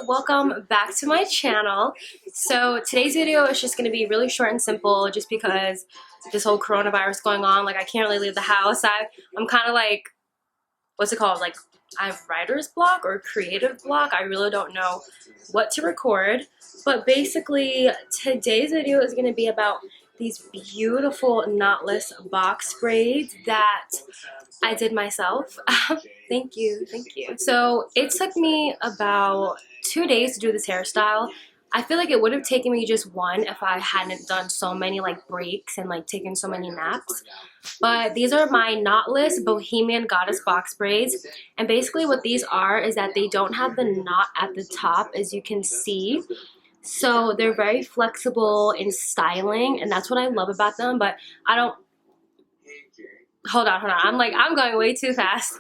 welcome back to my channel. So today's video is just going to be really short and simple just because this whole coronavirus going on. Like, I can't really leave the house. I'm kind of like, what's it called? Like, I have writer's block or creative block. I really don't know what to record. But basically, today's video is going to be about these beautiful knotless box braids that I did myself. Thank you, thank you. So it took me about 2 days to do this hairstyle. I feel like it would have taken me just one if I hadn't done so many like breaks and like taken so many naps. But these are my Knotless Bohemian Goddess box braids. And basically what these are is that they don't have the knot at the top, as you can see. So they're very flexible in styling, and that's what I love about them. But I don't, hold on, I'm going way too fast.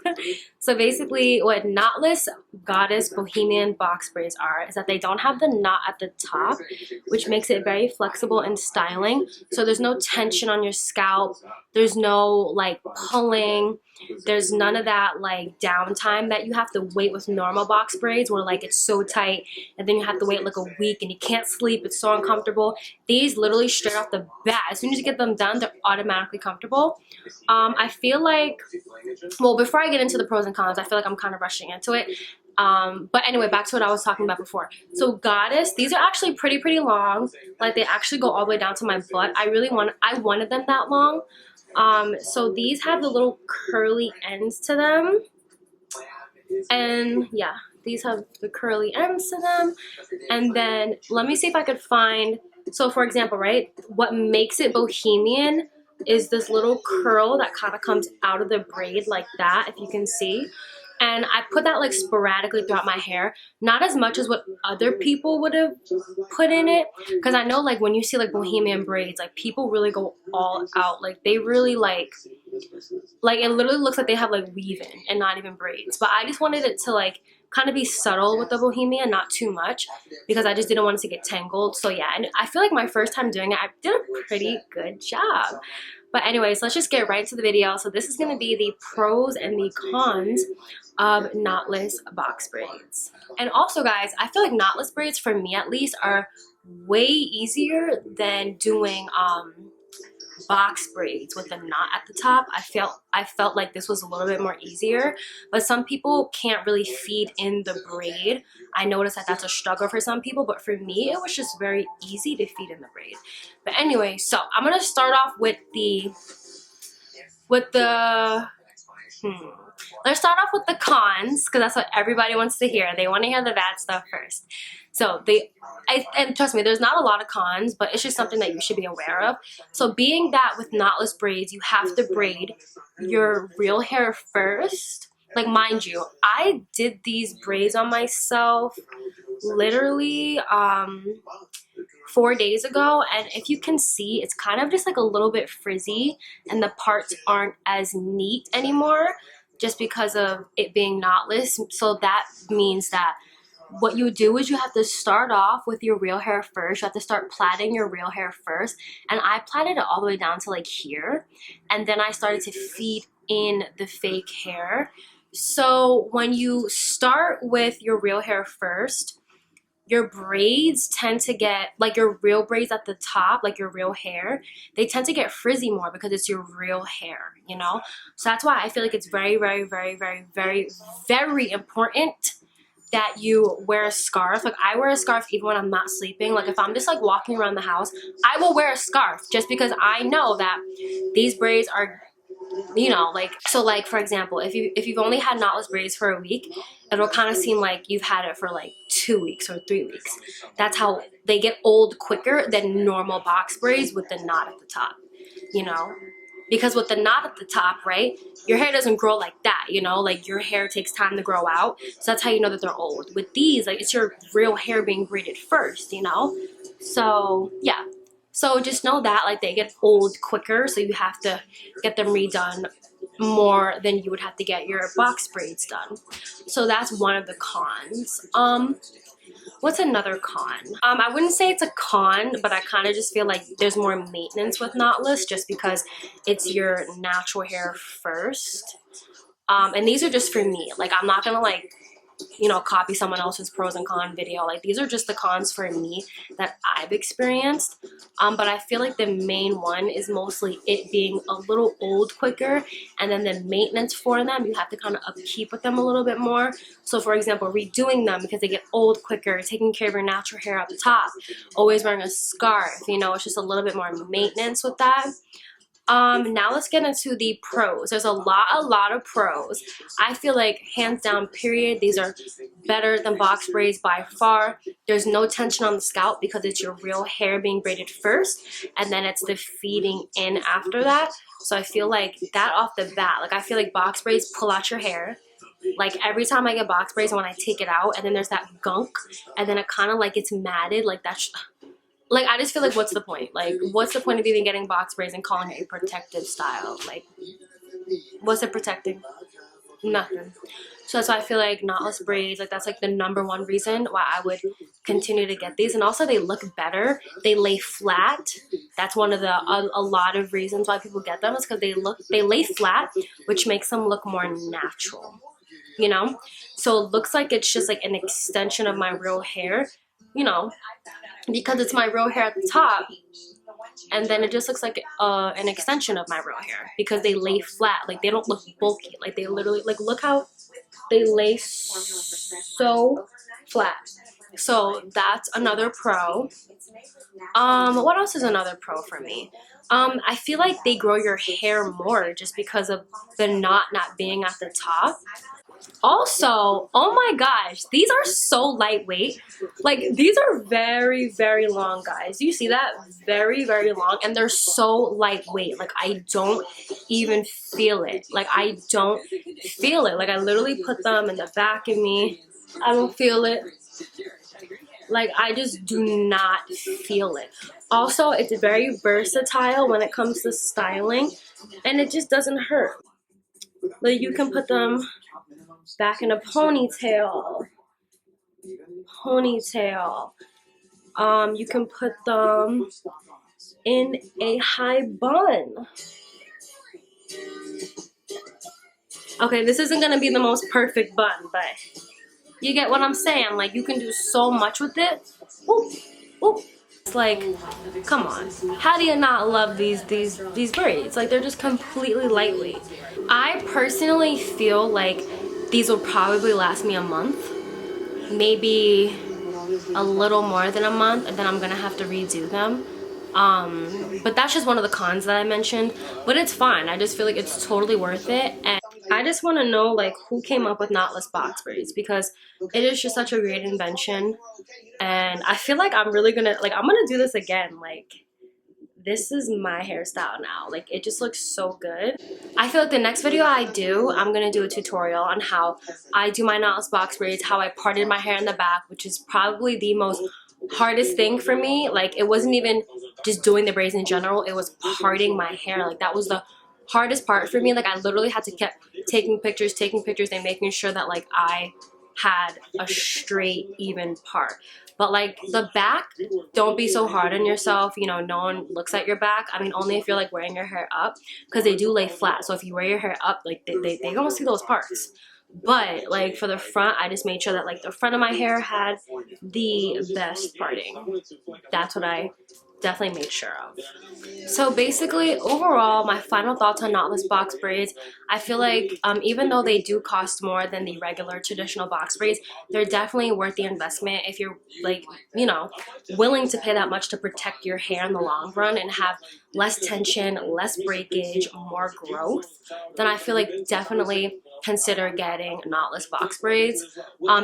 So basically what Knotless Goddess Bohemian box braids are is that they don't have the knot at the top, which makes it very flexible in styling. So there's no tension on your scalp, there's no like pulling, there's none of that like downtime that you have to wait with normal box braids where like it's so tight and then you have to wait like a week and you can't sleep, it's so uncomfortable. These literally straight off the bat, as soon as you get them done, they're automatically comfortable. I feel like, well, before I get into the pros and cons, I feel like I'm kind of rushing into it. But anyway, back to what I was talking about before. So Goddess, these are actually pretty long. Like, they actually go all the way down to my butt. I wanted them that long. So these have the little curly ends to them. And yeah, these have the curly ends to them. And then let me see if I could find, so for example, right, what makes it bohemian is this little curl that kind of comes out of the braid like that, if you can see. And I put that like sporadically throughout my hair, not as much as what other people would have put in it, because I know like when you see like bohemian braids, like people really go all out, like they really like it literally looks like they have like weave-in and not even braids. But I just wanted it to like kind of be subtle with the bohemian, not too much, because I just didn't want it to get tangled. So yeah, and I feel like my first time doing it, I did a pretty good job. But anyways, let's just get right into the video. So this is going to be the pros and the cons of knotless box braids. And also guys, I feel like knotless braids, for me at least, are way easier than doing box braids with the knot at the top. I felt like this was a little bit more easier, but some people can't really feed in the braid. I noticed that that's a struggle for some people, but for me it was just very easy to feed in the braid. But anyway, so I'm gonna start off with let's start off with the cons, because that's what everybody wants to hear. They want to hear the bad stuff first. So and trust me, there's not a lot of cons, but it's just something that you should be aware of. So being that with knotless braids, you have to braid your real hair first. Like, mind you, I did these braids on myself literally 4 days ago, and if you can see, it's kind of just like a little bit frizzy and the parts aren't as neat anymore just because of it being knotless. So that means that what you do is you have to start off with your real hair first. You have to start plaiting your real hair first, and I plaited it all the way down to like here, and then I started to feed in the fake hair. So when you start with your real hair first, your braids tend to get, like your real braids at the top, like your real hair, they tend to get frizzy more because it's your real hair, you know? So that's why I feel like it's very important that you wear a scarf. Like, I wear a scarf even when I'm not sleeping. Like, if I'm just like walking around the house, I will wear a scarf just because I know that these braids are, you know, like, so like for example, if you've only had knotless braids for a week, it'll kind of seem like you've had it for like 2 weeks or 3 weeks. That's how they get old quicker than normal box braids with the knot at the top, you know? Because with the knot at the top, right, your hair doesn't grow like that, you know? Like, your hair takes time to grow out, so that's how you know that they're old. With these, like, it's your real hair being braided first, you know? So yeah, so just know that like they get old quicker, so you have to get them redone more than you would have to get your box braids done. So that's one of the cons. What's another con? I wouldn't say it's a con, but I kind of just feel like there's more maintenance with knotless just because it's your natural hair first. And these are just for me. Like, I'm not gonna like you know, copy someone else's pros and con video. Like, these are just the cons for me that I've experienced. But I feel like the main one is mostly it being a little old quicker, and then the maintenance for them, you have to kind of upkeep with them a little bit more. So for example, redoing them because they get old quicker, taking care of your natural hair up top, always wearing a scarf, you know, it's just a little bit more maintenance with that. Now let's get into the pros. There's a lot of pros. I feel like hands down period, these are better than box braids by far. There's no tension on the scalp because it's your real hair being braided first, and then it's the feeding in after that. So I feel like that off the bat, like I feel like box braids pull out your hair. Like every time I get box braids, when I take it out and then there's that gunk and then it kind of like gets matted, like that's like, I just feel like, what's the point? Like, what's the point of even getting box braids and calling it a protective style? Like, what's it protecting? Nothing. So that's why I feel like knotless braids, like, that's like the #1 reason why I would continue to get these. And also they look better. They lay flat. That's one of the a lot of reasons why people get them, is because they lay flat, which makes them look more natural, you know? So it looks like it's just like an extension of my real hair, you know, because it's my real hair at the top, and then it just looks like an extension of my real hair because they lay flat. Like, they don't look bulky. Like, they literally, like, look how they lay so flat. So that's another pro. What else is another pro for me? I feel like they grow your hair more just because of the knot not being at the top. Also, oh my gosh, these are so lightweight. Like, these are very long, guys. Do you see that? Very long, and they're so lightweight. Like, I don't even feel it. Like, I don't feel it. Like, I literally put them in the back of me. I don't feel it. Like, I just do not feel it. Also, it's very versatile when it comes to styling, and it just doesn't hurt. Like, you can put them back in a ponytail. You can put them in a high bun. Okay, this isn't gonna be the most perfect bun, but you get what I'm saying. Like, you can do so much with it. Ooh, ooh. It's like, come on, how do you not love these braids? Like, they're just completely lightweight. I personally feel like these will probably last me a month, maybe a little more than a month, and then I'm gonna have to redo them. But that's just one of the cons that I mentioned, but it's fine. I just feel like it's totally worth it. And I just want to know, like, who came up with knotless box braids, because it is just such a great invention, and I feel like I'm really gonna, like, I'm gonna do this again. Like, this is my hairstyle now. Like, it just looks so good. I feel like the next video I do, I'm gonna do a tutorial on how I do my knotless box braids, how I parted my hair in the back, which is probably the most hardest thing for me. Like, it wasn't even just doing the braids in general, it was parting my hair. Like, that was the hardest part for me. Like, I literally had to keep taking pictures and making sure that, like, I had a straight, even part. But, like, the back, don't be so hard on yourself. You know, no one looks at your back. I mean, only if you're, like, wearing your hair up, because they do lay flat. So if you wear your hair up, like, they don't see those parts. But, like, for the front, I just made sure that, like, the front of my hair had the best parting. That's what I definitely made sure of. So basically, overall, my final thoughts on knotless box braids, I feel like even though they do cost more than the regular traditional box braids, they're definitely worth the investment if you're, like, you know, willing to pay that much to protect your hair in the long run and have less tension, less breakage, more growth. Then I feel like definitely consider getting knotless box braids.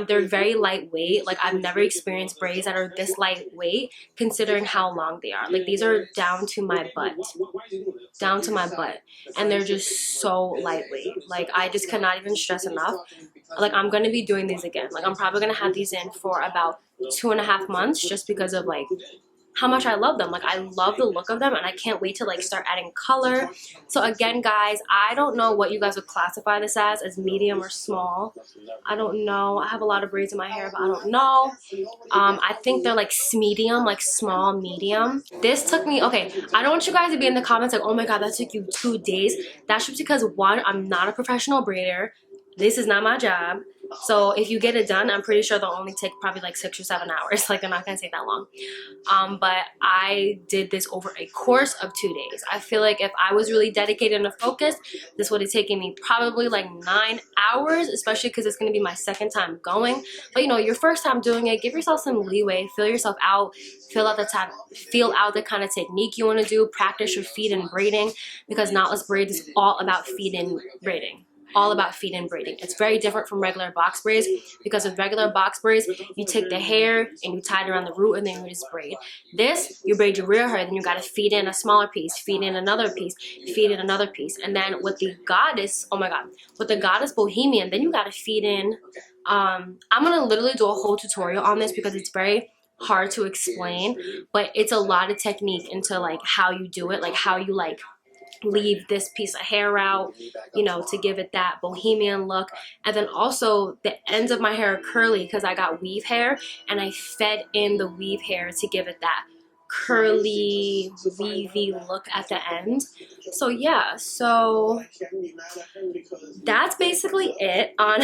They're very lightweight. Like, I've never experienced braids that are this lightweight considering how long they are. Like, these are down to my butt, and they're just so lightweight. Like, I just cannot even stress enough. Like, I'm gonna be doing these again. Like, I'm probably gonna have these in for about 2.5 months just because of, like, how much I love them. Like, I love the look of them, and I can't wait to, like, start adding color. So again, guys, I don't know what you guys would classify this as medium or small. I don't know. I have a lot of braids in my hair, but I don't know. I think they're like medium, like small medium. This took me, okay, I don't want you guys to be in the comments like, oh my god, that took you 2 days. That's just because, one, I'm not a professional braider. This is not my job. So if you get it done, I'm pretty sure they'll only take probably like 6 or 7 hours. Like they're not gonna take that long. But I did this over a course of 2 days. I feel like if I was really dedicated and focused, this would have taken me probably like 9 hours, especially because it's gonna be my second time going. But you know, your first time doing it, give yourself some leeway, feel yourself out, feel out the kind of technique you want to do, practice your feet in braiding, because knotless braids is all about feet in braiding. All about feet in braiding. It's very different from regular box braids, because with regular box braids, you take the hair and you tie it around the root and then you just braid. This, you braid your real hair, then you gotta feed in a smaller piece, feed in another piece, feed in another piece. And then with the goddess, oh my god, with the Knotless Bohemian, then you gotta feed in, I'm gonna literally do a whole tutorial on this because it's very hard to explain, but it's a lot of technique into like how you do it, like how you like leave this piece of hair out, you know, to give it that bohemian look. And then also the ends of my hair are curly because I got weave hair, and I fed in the weave hair to give it that curly weavy look at the end. So yeah, so that's basically it on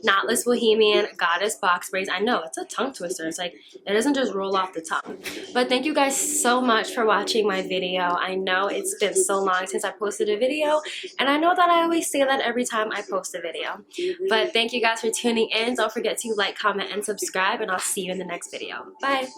Knotless Bohemian Goddess box braids. I know it's a tongue twister. It's like it doesn't just roll off the tongue. But thank you guys so much for watching my video. I know it's been so long since I posted a video, and I know that I always say that every time I post a video. But thank you guys for tuning in. Don't forget to like, comment, and subscribe, and I'll see you in the next video. Bye!